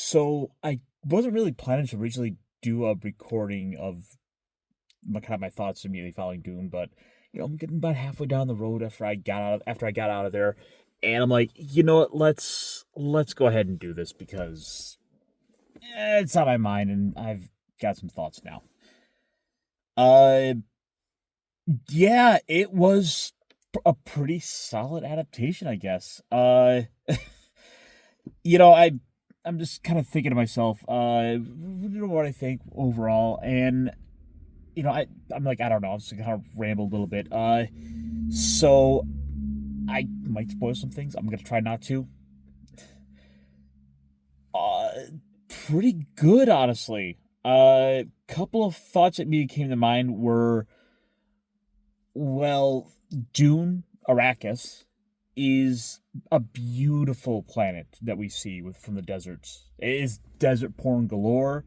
So I wasn't really planning to originally do a recording of my thoughts immediately following Dune, but I'm getting about halfway down the road after I got out of there, and I'm like, you know what, let's go ahead and do this because it's on my mind and I've got some thoughts now. Uh, yeah, it was a pretty solid adaptation, I guess. You know, I I'm just kind of thinking to myself, what I think overall, and I'm like, I don't know, I'm just kind of ramble a little bit. So I might spoil some things. I'm gonna try not to. Uh, Pretty good, honestly. Couple of thoughts that me came to mind were, well, Dune, Arrakis, is a beautiful planet that we see from the deserts. It is desert porn galore,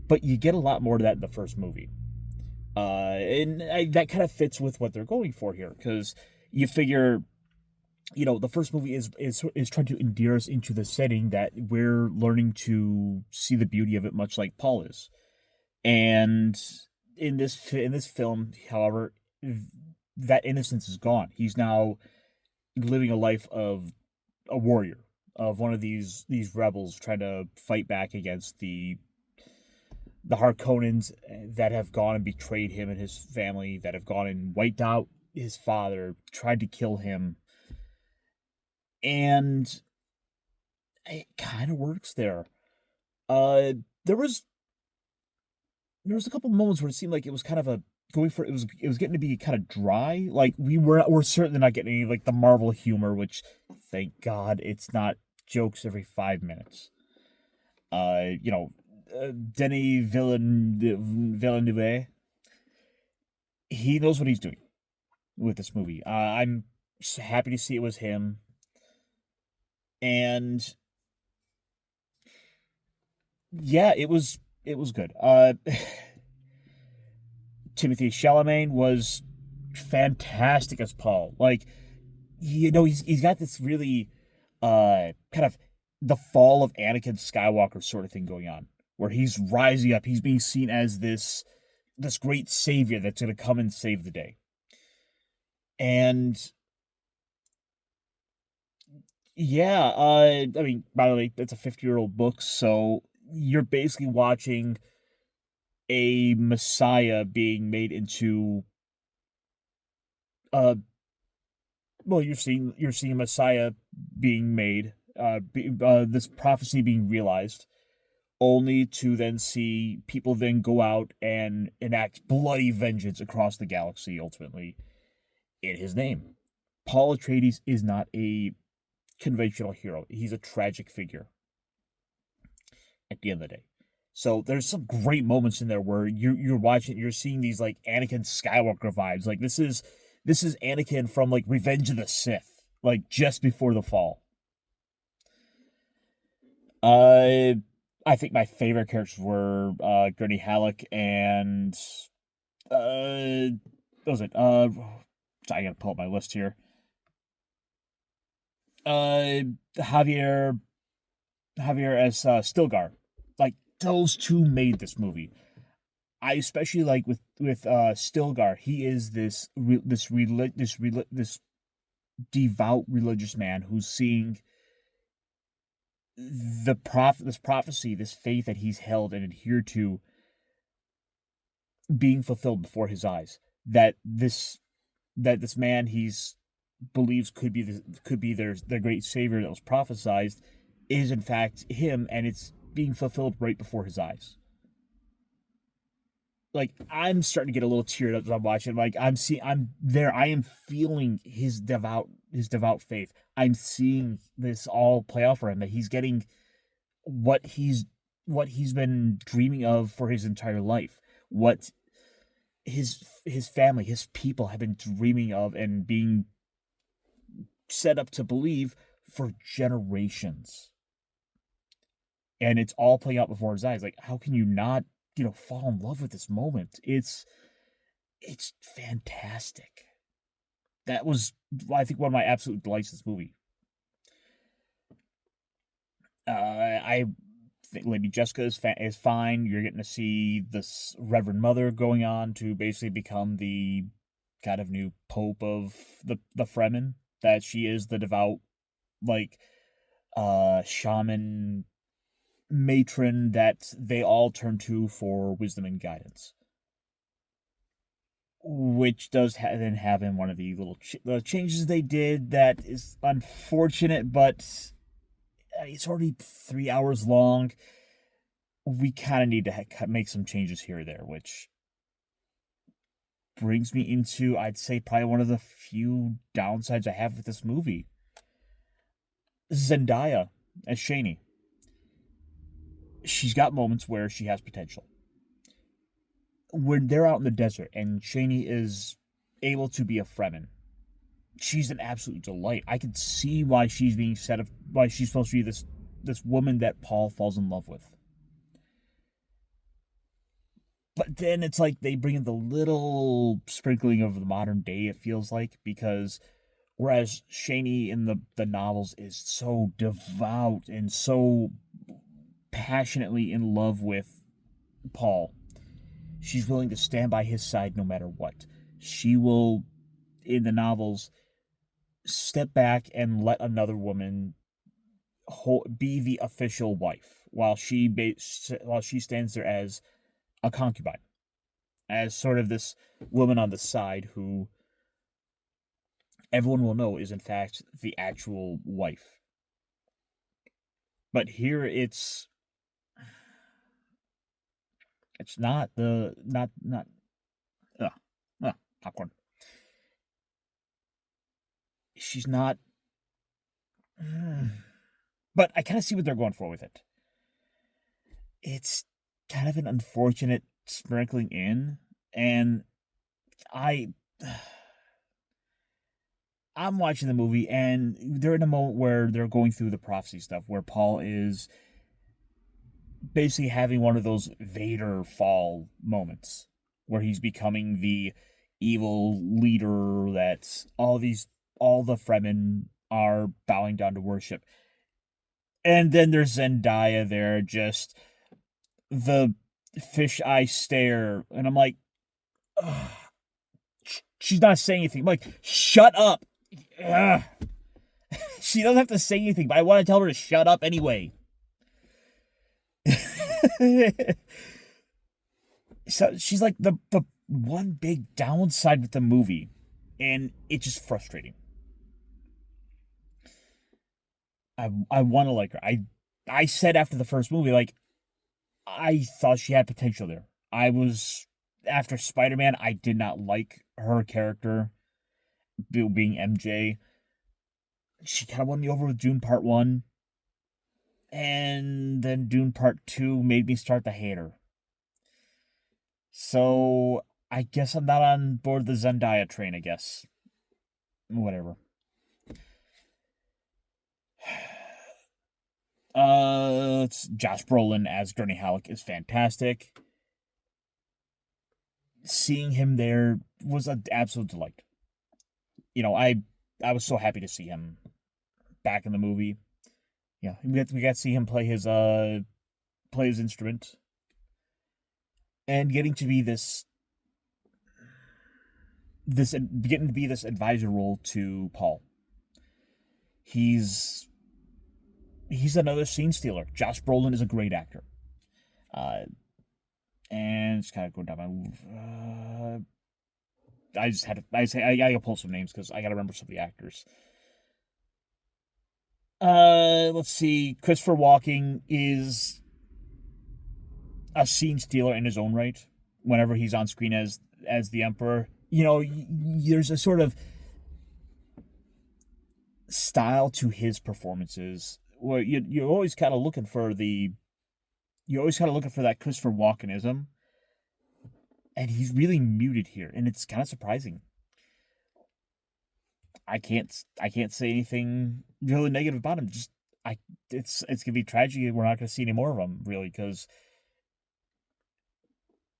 but you get a lot more of that in the first movie. That kind of fits with what they're going for here because you figure, the first movie is trying to endear us into the setting that we're learning to see the beauty of it, much like Paul is. And in this film, however, that innocence is gone. He's now living a life of a warrior, of one of these rebels trying to fight back against the Harkonnens that have gone and betrayed him and his family, that have gone and wiped out his father, tried to kill him, and it kind of works there. Uh, there was a couple moments where it seemed like it was kind of a going for it was getting to be kind of dry. Like we're certainly not getting any like the Marvel humor, which thank God it's not jokes every 5 minutes. You know, Denis Villeneuve, he knows what he's doing with this movie. I'm happy to see it was him, and yeah, it was good. Timothy Chalamet was fantastic as Paul. Like, he's got this really kind of the fall of Anakin Skywalker sort of thing going on, where he's rising up. He's being seen as this great savior that's going to come and save the day. And yeah, I mean, by the way, it's a 50-year-old book, so you're basically watching a messiah being made into uh well, you're seeing a messiah being made, this prophecy being realized, only to then see people then go out and enact bloody vengeance across the galaxy, ultimately in his name. Paul Atreides is not a conventional hero. He's a tragic figure at the end of the day. So there's some great moments in there where you're seeing these like Anakin Skywalker vibes. Like this is Anakin from like Revenge of the Sith, like just before the fall. Uh, I think my favorite characters were Gurney Halleck and what was it? I gotta pull up my list here. Uh, Javier Javier as Stilgar. Like those two made this movie. I especially like with Stilgar. He is this devout religious man who's seeing this prophecy, this faith that he's held and adhered to being fulfilled before his eyes. That this man he's believes could be their great savior that was prophesized is in fact him, and it's being fulfilled right before his eyes. Like I'm starting to get a little teared up as I'm watching. Like I'm there. I am feeling his devout faith. I'm seeing this all play out for him. That he's getting what he's been dreaming of for his entire life. What his family, his people have been dreaming of and being set up to believe for generations. And it's all playing out before his eyes. Like, how can you not, fall in love with this moment? It's fantastic. That was, I think, one of my absolute delights in this movie. I think Lady Jessica is fine. You're getting to see this Reverend Mother going on to basically become the kind of new pope of the Fremen. That she is the devout, like, shaman matron that they all turn to for wisdom and guidance. Which does then have in one of the little changes they did that is unfortunate, but it's already 3 hours long. We kind of need to make some changes here or there, which brings me into, I'd say, probably one of the few downsides I have with this movie. Zendaya as Shani. She's got moments where she has potential. When they're out in the desert and Shani is able to be a Fremen, she's an absolute delight. I can see why she's being set up, why she's supposed to be this woman that Paul falls in love with. But then it's like they bring in the little sprinkling of the modern day, it feels like, because whereas Shani in the novels is so devout and so passionately in love with Paul, she's willing to stand by his side no matter what. She will, in the novels, step back and let another woman be the official wife while she stands there as a concubine, as sort of this woman on the side who everyone will know is in fact the actual wife. But here it's not the not popcorn. She's not. But I kind of see what they're going for with it. It's kind of an unfortunate sprinkling in, and I'm watching the movie, and they're in a moment where they're going through the prophecy stuff, where Paul is basically having one of those Vader fall moments, where he's becoming the evil leader that all the Fremen are bowing down to worship. And then there's Zendaya there, just the fish-eye stare, and I'm like, ugh. She's not saying anything. I'm like, shut up. Ugh. She doesn't have to say anything, but I want to tell her to shut up anyway. So she's like the one big downside with the movie, and it's just frustrating. I want to like her. I said after the first movie, like, I thought she had potential there. After Spider-Man, I did not like her character being MJ. She kind of won me over with Dune Part 1. And then Dune Part 2 made me start to hate her. So I guess I'm not on board the Zendaya train, I guess. Whatever. It's Josh Brolin as Gurney Halleck is fantastic. Seeing him there was an absolute delight. I was so happy to see him back in the movie. Yeah, we got to see him play his instrument, and getting to be this advisor role to Paul. He's another scene stealer. Josh Brolin is a great actor. And just kind of going down my. I gotta pull some names because I gotta remember some of the actors. Let's see. Christopher Walken is a scene stealer in his own right. Whenever he's on screen as the Emperor, there's a sort of style to his performances where you're always kind of looking for that Christopher Walkenism, and he's really muted here, and it's kind of surprising. I can't say anything really negative about him. It's gonna be tragic. We're not gonna see any more of him, really, because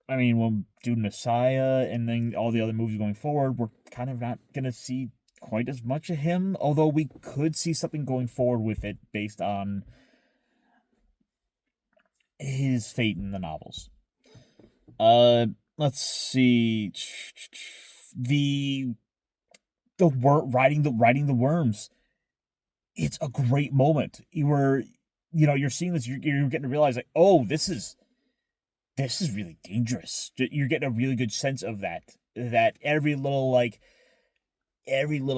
I mean, we'll do Messiah and then all the other movies going forward. We're kind of not gonna see quite as much of him, although we could see something going forward with it based on his fate in the novels. Uh, let's see. The riding the worms. It's a great moment. You're seeing this. You're getting to realize like, oh, this is really dangerous. You're getting a really good sense of that. That every little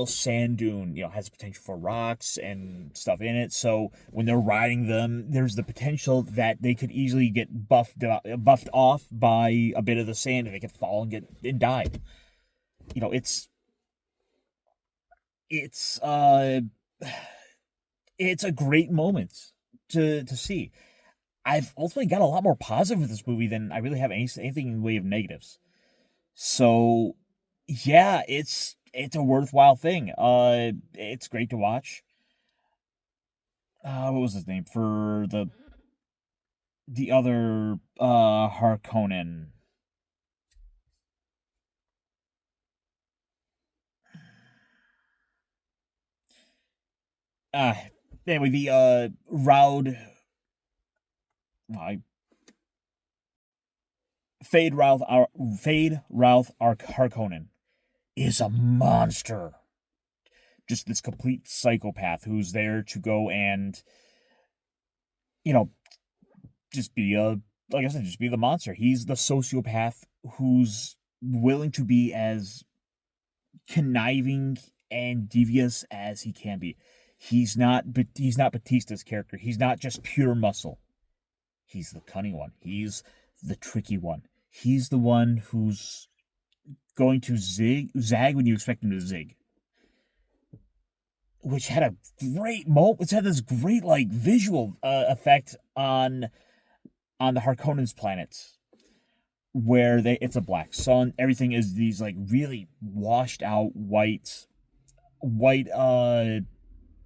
sand dune, has potential for rocks and stuff in it. So when they're riding them, there's the potential that they could easily get buffed off by a bit of the sand, and they could fall and get and die. You know, it's it's a great moment to see. I've ultimately got a lot more positive with this movie than I really have anything in the way of negatives. So yeah, it's a worthwhile thing. It's great to watch. What was his name for the other Harkonnen? Uh anyway, the Raud I Fade Ralph Harkonnen is a monster. Just this complete psychopath who's there to go and you know just be a like I said, just be the monster. He's the sociopath who's willing to be as conniving and devious as he can be. He's not Batista's character. He's not just pure muscle. He's the cunning one. He's the tricky one. He's the one who's going to zag when you expect him to zig. Which had a great moment. Which had this great like visual effect on the Harkonnens planets where it's a black sun. Everything is these like really washed out white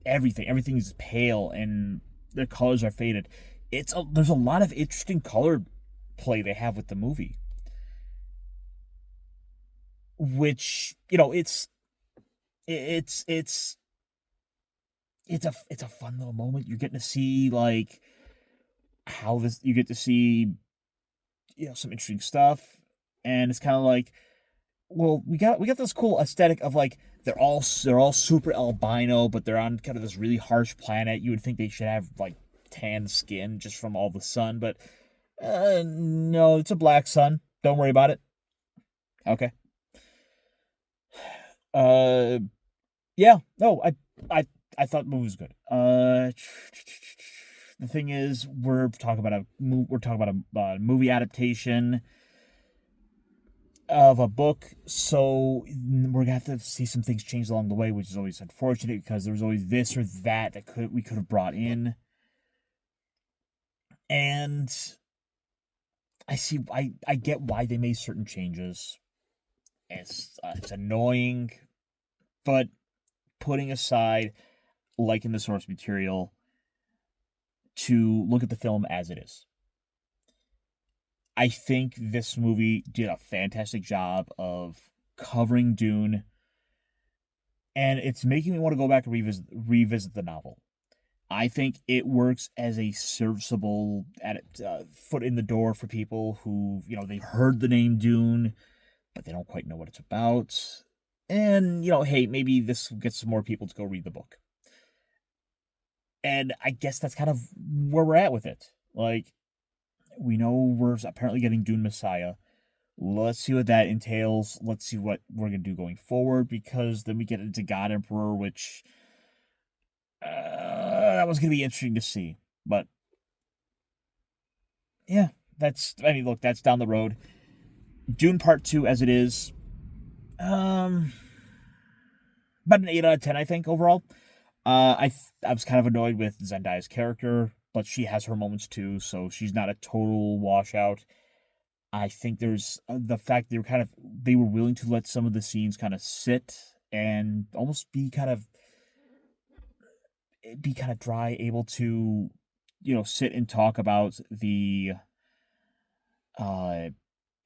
everything is pale and the colors are faded. There's a lot of interesting color play they have with the movie, which it's it's a fun little moment. You're getting to see like how this you get to see some interesting stuff, and it's kind of like, well, we got this cool aesthetic of like they're all super albino, but they're on kind of this really harsh planet. You would think they should have like tan skin just from all the sun, but no, it's a black sun. Don't worry about it. Okay. Uh, yeah. No, I thought the movie was good. The thing is, we're talking about a movie adaptation of a book, so we're gonna have to see some things change along the way, which is always unfortunate because there's always this or that we could have brought in, and I get why they made certain changes. It's annoying, but putting aside liking the source material to look at the film as it is. I think this movie did a fantastic job of covering Dune, and it's making me want to go back and revisit the novel. I think it works as a serviceable foot in the door for people who they've heard the name Dune, but they don't quite know what it's about. And hey, maybe this gets some more people to go read the book. And I guess that's kind of where we're at with it. Like, we know we're apparently getting Dune Messiah. Let's see what that entails. Let's see what we're gonna do going forward, because then we get into God Emperor, which that was gonna be interesting to see. But yeah, look, that's down the road. Dune Part 2 as it is, um, about an 8 out of 10, I think overall. I was kind of annoyed with Zendaya's character, but she has her moments too, so she's not a total washout. I think there's the fact they were willing to let some of the scenes kind of sit and almost be kind of dry, able to sit and talk about uh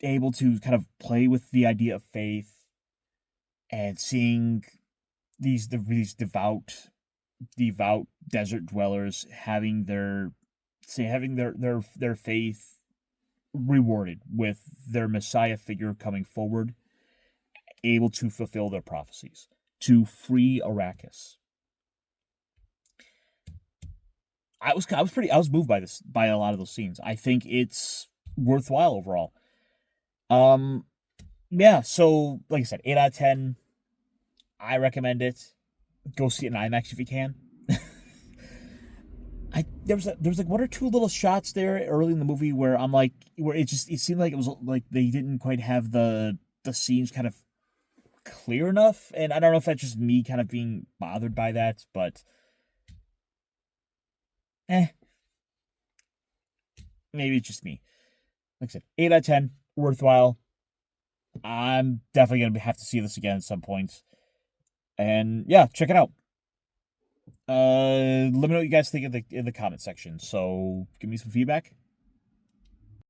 able to kind of play with the idea of faith and seeing these devout desert dwellers having say having their faith rewarded with their Messiah figure coming forward, able to fulfill their prophecies, to free Arrakis. I was moved by by a lot of those scenes. I think it's worthwhile overall. Um, yeah. So like I said, 8 out of 10. I recommend it. Go see it in IMAX if you can. There was like one or two little shots there early in the movie where I'm like, where it seemed like it was like they didn't quite have the scenes kind of clear enough, and I don't know if that's just me kind of being bothered by that, but eh, maybe it's just me. Like I said, 8 out of 10, worthwhile. I'm definitely gonna have to see this again at some point, and yeah, check it out. Let me know what you guys think in the comment section. So give me some feedback.